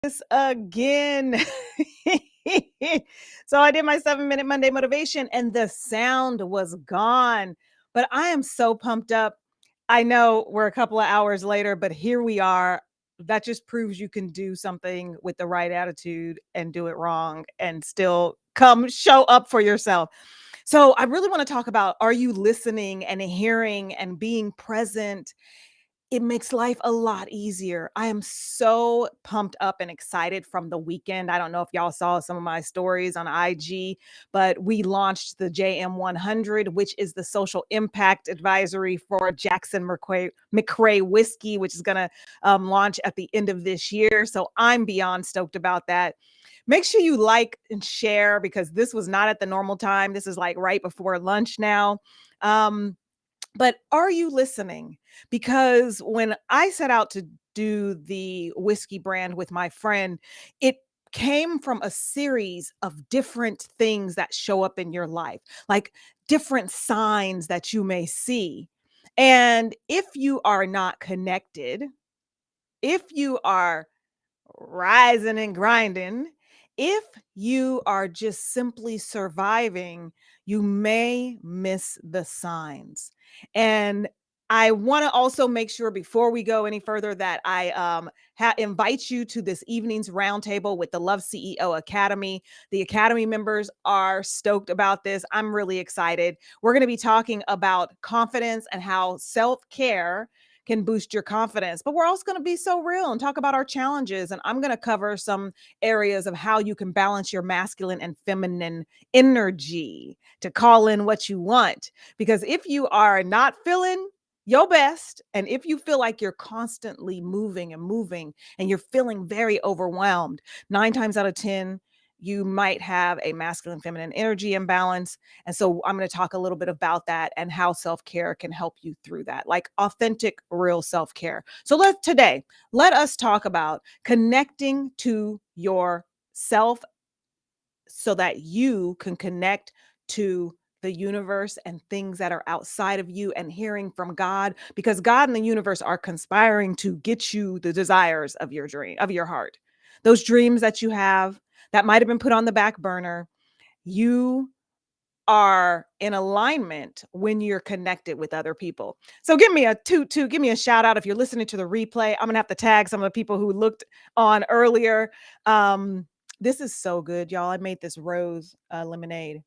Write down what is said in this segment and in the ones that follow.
This again. So I did my 7-minute Monday motivation and the sound was gone. But I am so pumped up. I know we're a couple of hours later, but here we are. That just proves you can do something with the right attitude and do it wrong and still come show up for yourself. So I really want to talk about, are you listening and hearing and being present? It makes life a lot easier. I am so pumped up and excited from the weekend. I don't know if y'all saw some of my stories on IG, but we launched the JM100, which is the social impact advisory for Jackson McCrae whiskey, which is going to launch at the end of this year. So I'm beyond stoked about that. Make sure you like and share because this was not at the normal time. This is like right before lunch now. But are you listening? Because when I set out to do the whiskey brand with my friend, it came from a series of different things that show up in your life, like different signs that you may see. And if you are not connected, if you are rising and grinding, if you are just simply surviving, you may miss the signs. And I want to also make sure before we go any further that I invite you to this evening's roundtable with the Love CEO Academy. The Academy members are stoked about this. I'm really excited. We're going to be talking about confidence and how self-care can boost your confidence. But we're also going to be so real and talk about our challenges. And I'm going to cover some areas of how you can balance your masculine and feminine energy to call in what you want. Because if you are not feeling your best, and if you feel like you're constantly moving and you're feeling very overwhelmed, 9 times out of 10, you might have a masculine feminine energy imbalance. And so I'm going to talk a little bit about that and how self-care can help you through that, like authentic, real self-care. So let us talk about connecting to yourself so that you can connect to the universe and things that are outside of you and hearing from God, because God and the universe are conspiring to get you the desires of your dream, of your heart. Those dreams that you have that might have been put on the back burner, you are in alignment when you're connected with other people. So give me a give me a shout out if you're listening to the replay. I'm gonna have to tag some of the people who looked on earlier. This is so good, y'all. I made this rose lemonade.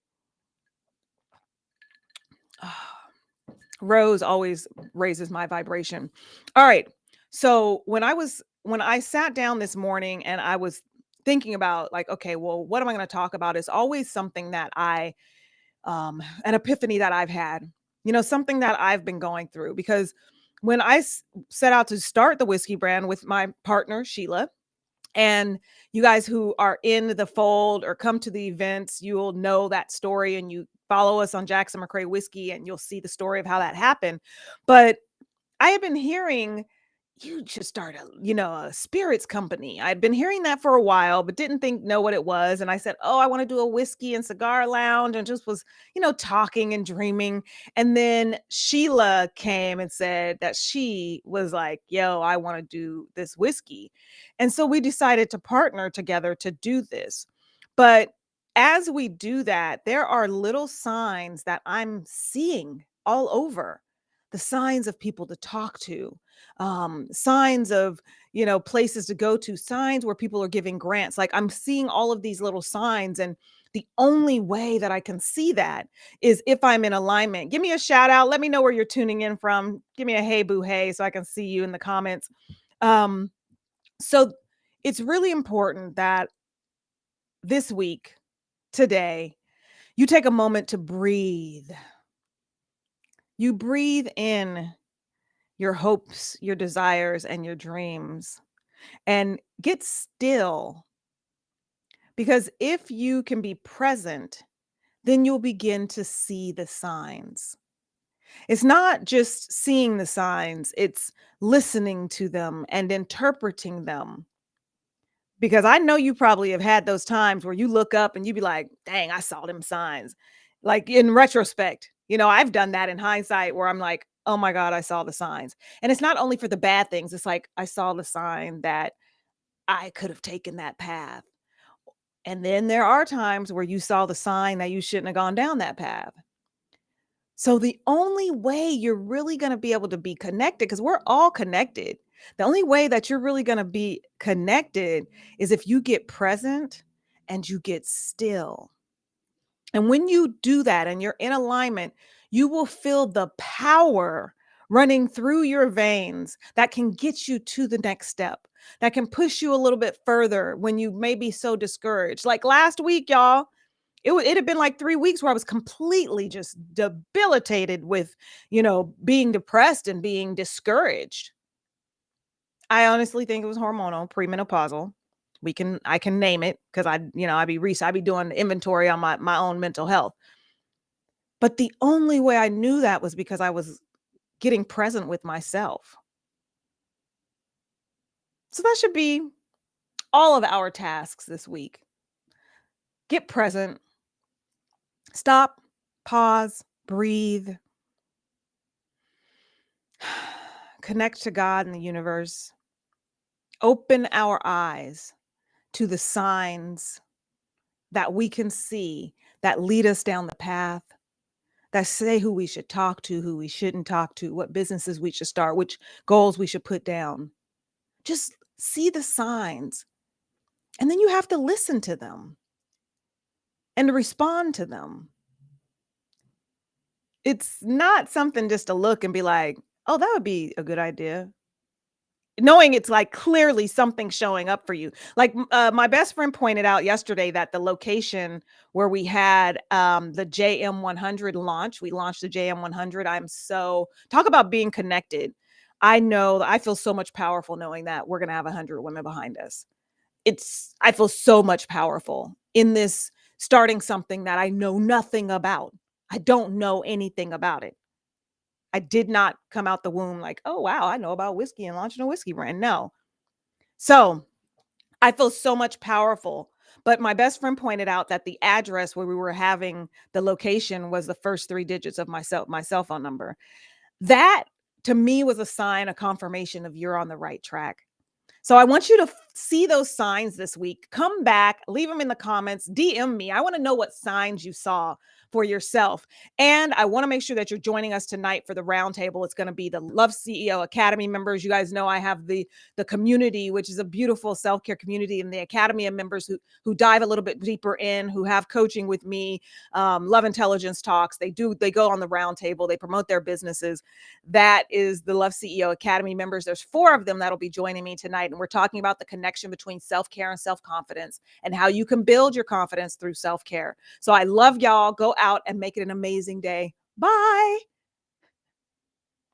Rose always raises my vibration. All right. So when I sat down this morning and I was thinking about, like, okay, well, what am I going to talk about? It's always something that an epiphany that I've had, something that I've been going through. Because when set out to start the whiskey brand with my partner, Sheila, and you guys who are in the fold or come to the events, you'll know that story, and you follow us on Jackson McCrae Whiskey and you'll see the story of how that happened. But I have been hearing you should start a spirits company. I'd been hearing that for a while, but didn't know what it was. And I said, oh, I want to do a whiskey and cigar lounge, and just was, talking and dreaming. And then Sheila came and said that she was like, yo, I want to do this whiskey. And so we decided to partner together to do this. But as we do that, there are little signs that I'm seeing all over, the signs of people to talk to, signs of, places to go to, signs where people are giving grants. Like, I'm seeing all of these little signs. And the only way that I can see that is if I'm in alignment. Give me a shout out. Let me know where you're tuning in from. Give me a hey boo hey so I can see you in the comments. So it's really important that this week, today, you take a moment to breathe. You breathe in your hopes, your desires, and your dreams, and get still. Because if you can be present, then you'll begin to see the signs. It's not just seeing the signs, it's listening to them and interpreting them. Because I know you probably have had those times where you look up and you be like, dang, I saw them signs. Like, in retrospect, I've done that in hindsight where I'm like, oh my God, I saw the signs. And it's not only for the bad things. It's like, I saw the sign that I could have taken that path. And then there are times where you saw the sign that you shouldn't have gone down that path. So the only way you're really going to be able to be connected, because we're all connected, the only way that you're really going to be connected is if you get present and you get still. And when you do that and you're in alignment, you will feel the power running through your veins that can get you to the next step, that can push you a little bit further when you may be so discouraged. Like last week, y'all, it had been like 3 weeks where I was completely just debilitated with, being depressed and being discouraged. I honestly think it was hormonal, premenopausal. I can name it because I be doing inventory on my own mental health. But the only way I knew that was because I was getting present with myself. So that should be all of our tasks this week. Get present, stop, pause, breathe, connect to God and the universe, open our eyes to the signs that we can see that lead us down the path, that say who we should talk to, who we shouldn't talk to, what businesses we should start, which goals we should put down. Just see the signs. And then you have to listen to them and respond to them. It's not something just to look and be like, oh, that would be a good idea. Knowing it's like clearly something showing up for you. Like my best friend pointed out yesterday that the location where we had the JM100 launch, we launched the JM100. I'm so talk about being connected. I know that I feel so much powerful knowing that we're going to have 100 women behind us. I feel so much powerful in this starting something that I know nothing about. I don't know anything about it. I did not come out the womb like, oh, wow, I know about whiskey and launching a whiskey brand. No. So I feel so much powerful. But my best friend pointed out that the address where we were having the location was the first 3 digits of my cell phone number. That to me was a sign, a confirmation of you're on the right track. So I want you to see those signs this week. Come back, leave them in the comments, DM me. I want to know what signs you saw for yourself. And I want to make sure that you're joining us tonight for the roundtable. It's going to be the Love CEO Academy members. You guys know I have the community, which is a beautiful self-care community, and the Academy of members who dive a little bit deeper in, who have coaching with me, love intelligence talks. They go on the roundtable. They promote their businesses. That is the Love CEO Academy members. There's 4 of them that'll be joining me tonight. And we're talking about the connection between self-care and self-confidence and how you can build your confidence through self-care. So I love y'all. Go out and make it an amazing day. Bye.